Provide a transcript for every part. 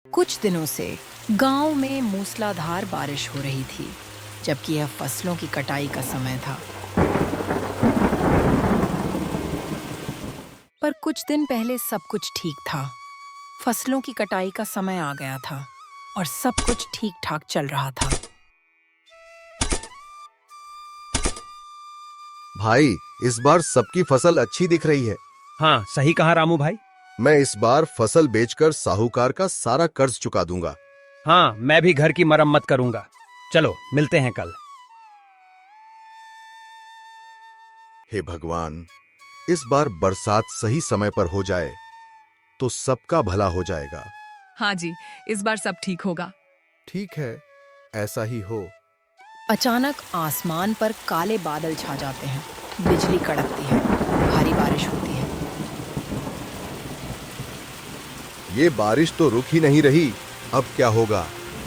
कुछ दिनों से गांव में मूसलाधार बारिश हो रही थी, जबकि यह फसलों की कटाई का समय था। पर कुछ दिन पहले सब कुछ ठीक था। फसलों की कटाई का समय आ गया था और सब कुछ ठीक ठाक चल रहा था। भाई, इस बार सबकी फसल अच्छी दिख रही है। हाँ, सही कहा रामू भाई। मैं इस बार फसल बेचकर साहूकार का सारा कर्ज चुका दूंगा। हाँ, मैं भी घर की मरम्मत करूंगा। चलो मिलते हैं कल। हे भगवान, इस बार बरसात सही समय पर हो जाए तो सबका भला हो जाएगा। हाँ जी, इस बार सब ठीक होगा। ठीक है, ऐसा ही हो। अचानक आसमान पर काले बादल छा जाते हैं, बिजली कड़कती है, भारी बारिश होती है। ये बारिश तो रुक ही नहीं रही। अब क्या होगा?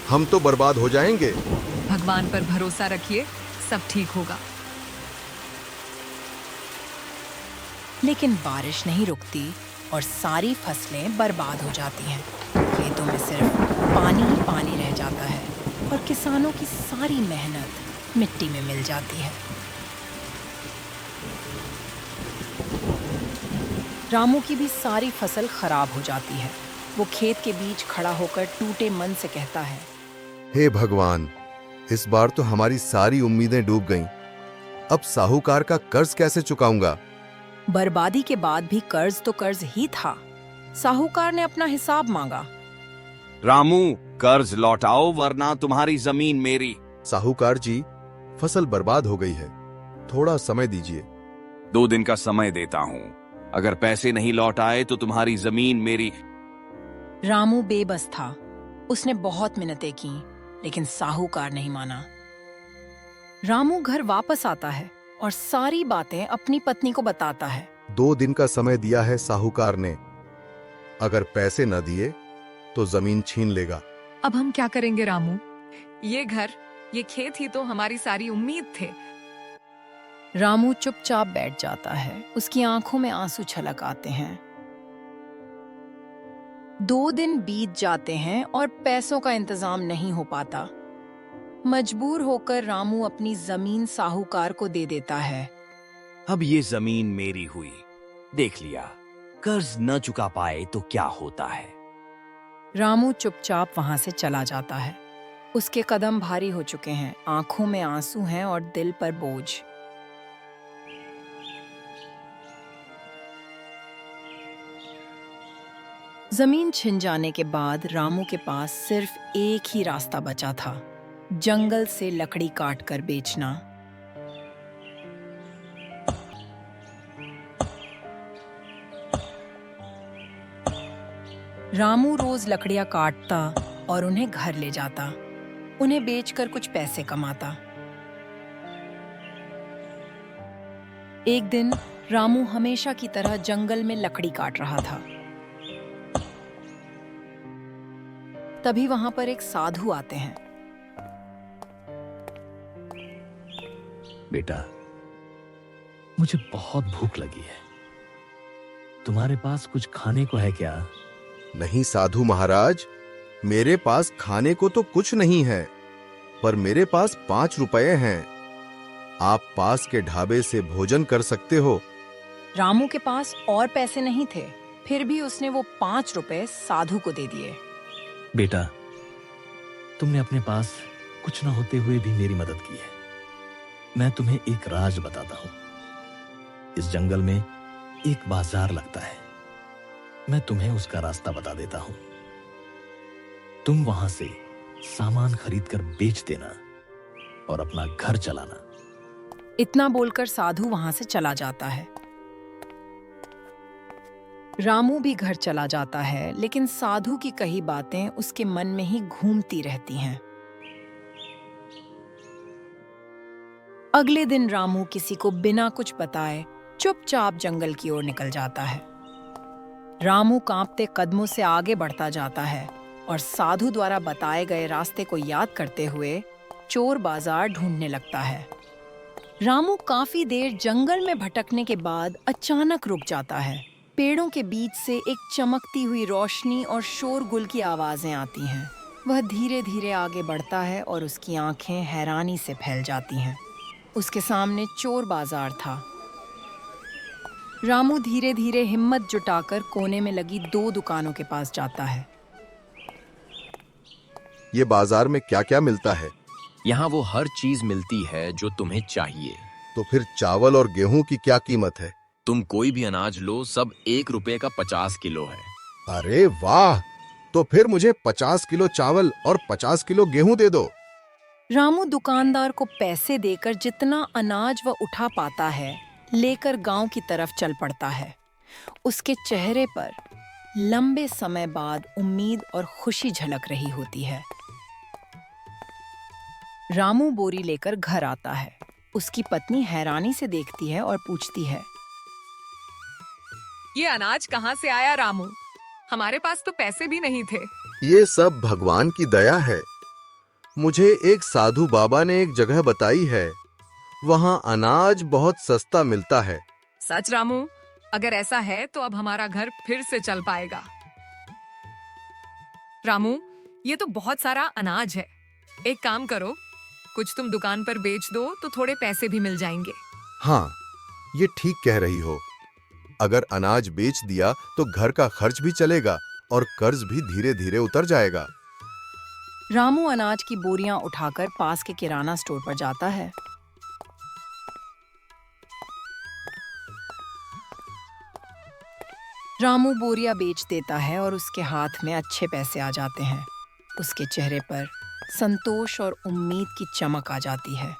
हम तो बर्बाद हो जाएंगे। भगवान पर भरोसा रखिए, सब ठीक होगा। लेकिन बारिश नहीं रुकती और सारी फसलें बर्बाद हो जाती हैं। खेतों में सिर्फ पानी ही पानी रह जाता है और किसानों की सारी मेहनत मिट्टी में मिल जाती है। रामू की भी सारी फसल खराब हो जाती है। वो खेत के बीच खड़ा होकर टूटे मन से कहता है, हे भगवान, इस बार तो हमारी सारी उम्मीदें डूब गईं। अब साहूकार का कर्ज कैसे चुकाऊंगा? बर्बादी के बाद भी कर्ज तो कर्ज ही था। साहूकार ने अपना हिसाब मांगा। रामू, कर्ज लौटाओ वरना तुम्हारी जमीन मेरी। साहूकार जी, फसल बर्बाद हो गई है, थोड़ा समय दीजिए। 2 दिन का समय देता हूँ। अगर पैसे नहीं लौट आए तो तुम्हारी जमीन मेरी। रामू बेबस था। उसने बहुत मिन्नतें की, लेकिन साहूकार नहीं माना। रामू घर वापस आता है और सारी बातें अपनी पत्नी को बताता है। 2 दिन का समय दिया है साहूकार ने। अगर पैसे न दिए तो जमीन छीन लेगा। अब हम क्या करेंगे रामू? ये घर, ये खेत ही तो हमारी सारी उम्मीद थे। रामू चुपचाप बैठ जाता है। उसकी आंखों में आंसू छलक आते हैं। 2 दिन बीत जाते हैं और पैसों का इंतजाम नहीं हो पाता। मजबूर होकर रामू अपनी जमीन साहूकार को दे देता है। अब ये जमीन मेरी हुई। देख लिया, कर्ज न चुका पाए तो क्या होता है। रामू चुपचाप वहां से चला जाता है। उसके कदम भारी हो चुके हैं, आंखों में आंसू हैं और दिल पर बोझ। जमीन छिन जाने के बाद रामू के पास सिर्फ एक ही रास्ता बचा था, जंगल से लकड़ी काटकर बेचना। रामू रोज लकड़ियां काटता और उन्हें घर ले जाता। उन्हें बेचकर कुछ पैसे कमाता। एक दिन रामू हमेशा की तरह जंगल में लकड़ी काट रहा था। तभी वहां पर एक साधु आते हैं। बेटा, मुझे बहुत भूख लगी है। तुम्हारे पास कुछ खाने को है क्या? नहीं साधु महाराज, मेरे पास खाने को तो कुछ नहीं है, पर मेरे पास 5 रुपए हैं। आप पास के ढाबे से भोजन कर सकते हो। रामू के पास और पैसे नहीं थे, फिर भी उसने वो 5 रुपए साधु को दे दिए। बेटा, तुमने अपने पास कुछ न होते हुए भी मेरी मदद की है। मैं तुम्हें एक राज बताता हूं। इस जंगल में एक बाजार लगता है। मैं तुम्हें उसका रास्ता बता देता हूं। तुम वहां से सामान खरीदकर बेच देना और अपना घर चलाना। इतना बोलकर साधु वहां से चला जाता है। रामू भी घर चला जाता है, लेकिन साधु की कही बातें उसके मन में ही घूमती रहती हैं। अगले दिन रामू किसी को बिना कुछ बताए चुपचाप जंगल की ओर निकल जाता है। रामू कांपते कदमों से आगे बढ़ता जाता है और साधु द्वारा बताए गए रास्ते को याद करते हुए चोर बाजार ढूंढने लगता है। रामू काफी देर जंगल में भटकने के बाद अचानक रुक जाता है। पेड़ों के बीच से एक चमकती हुई रोशनी और शोरगुल की आवाजें आती हैं। वह धीरे धीरे आगे बढ़ता है और उसकी आंखें हैरानी से फैल जाती हैं। उसके सामने चोर बाजार था। रामू धीरे धीरे हिम्मत जुटाकर कोने में लगी 2 दुकानों के पास जाता है। ये बाजार में क्या क्या मिलता है? यहाँ वो हर चीज मिलती है जो तुम्हें चाहिए। तो फिर चावल और गेहूं की क्या कीमत है? तुम कोई भी अनाज लो, सब 1 रुपए का 50 किलो है। अरे वाह! तो फिर मुझे 50 किलो चावल और 50 किलो गेहूं दे दो। रामू दुकानदार को पैसे देकर जितना अनाज वह उठा पाता है लेकर गांव की तरफ चल पड़ता है। उसके चेहरे पर लंबे समय बाद उम्मीद और खुशी झलक रही होती है। रामू बोरी लेकर घर आता है। उसकी पत्नी हैरानी से देखती है और पूछती है, ये अनाज कहाँ से आया रामू? हमारे पास तो पैसे भी नहीं थे। ये सब भगवान की दया है। मुझे एक साधु बाबा ने एक जगह बताई है, वहां अनाज बहुत सस्ता मिलता है। सच रामू? अगर ऐसा है तो अब हमारा घर फिर से चल पाएगा। रामू, ये तो बहुत सारा अनाज है। एक काम करो, कुछ तुम दुकान पर बेच दो तो थोड़े पैसे भी मिल जाएंगे। हाँ, ये ठीक कह रही हो। अगर अनाज बेच दिया तो घर का खर्च भी चलेगा और कर्ज भी धीरे धीरे उतर जाएगा। रामू अनाज की बोरियां उठाकर पास के किराना स्टोर पर जाता है। रामू बोरियां बेच देता है और उसके हाथ में अच्छे पैसे आ जाते हैं। उसके चेहरे पर संतोष और उम्मीद की चमक आ जाती है।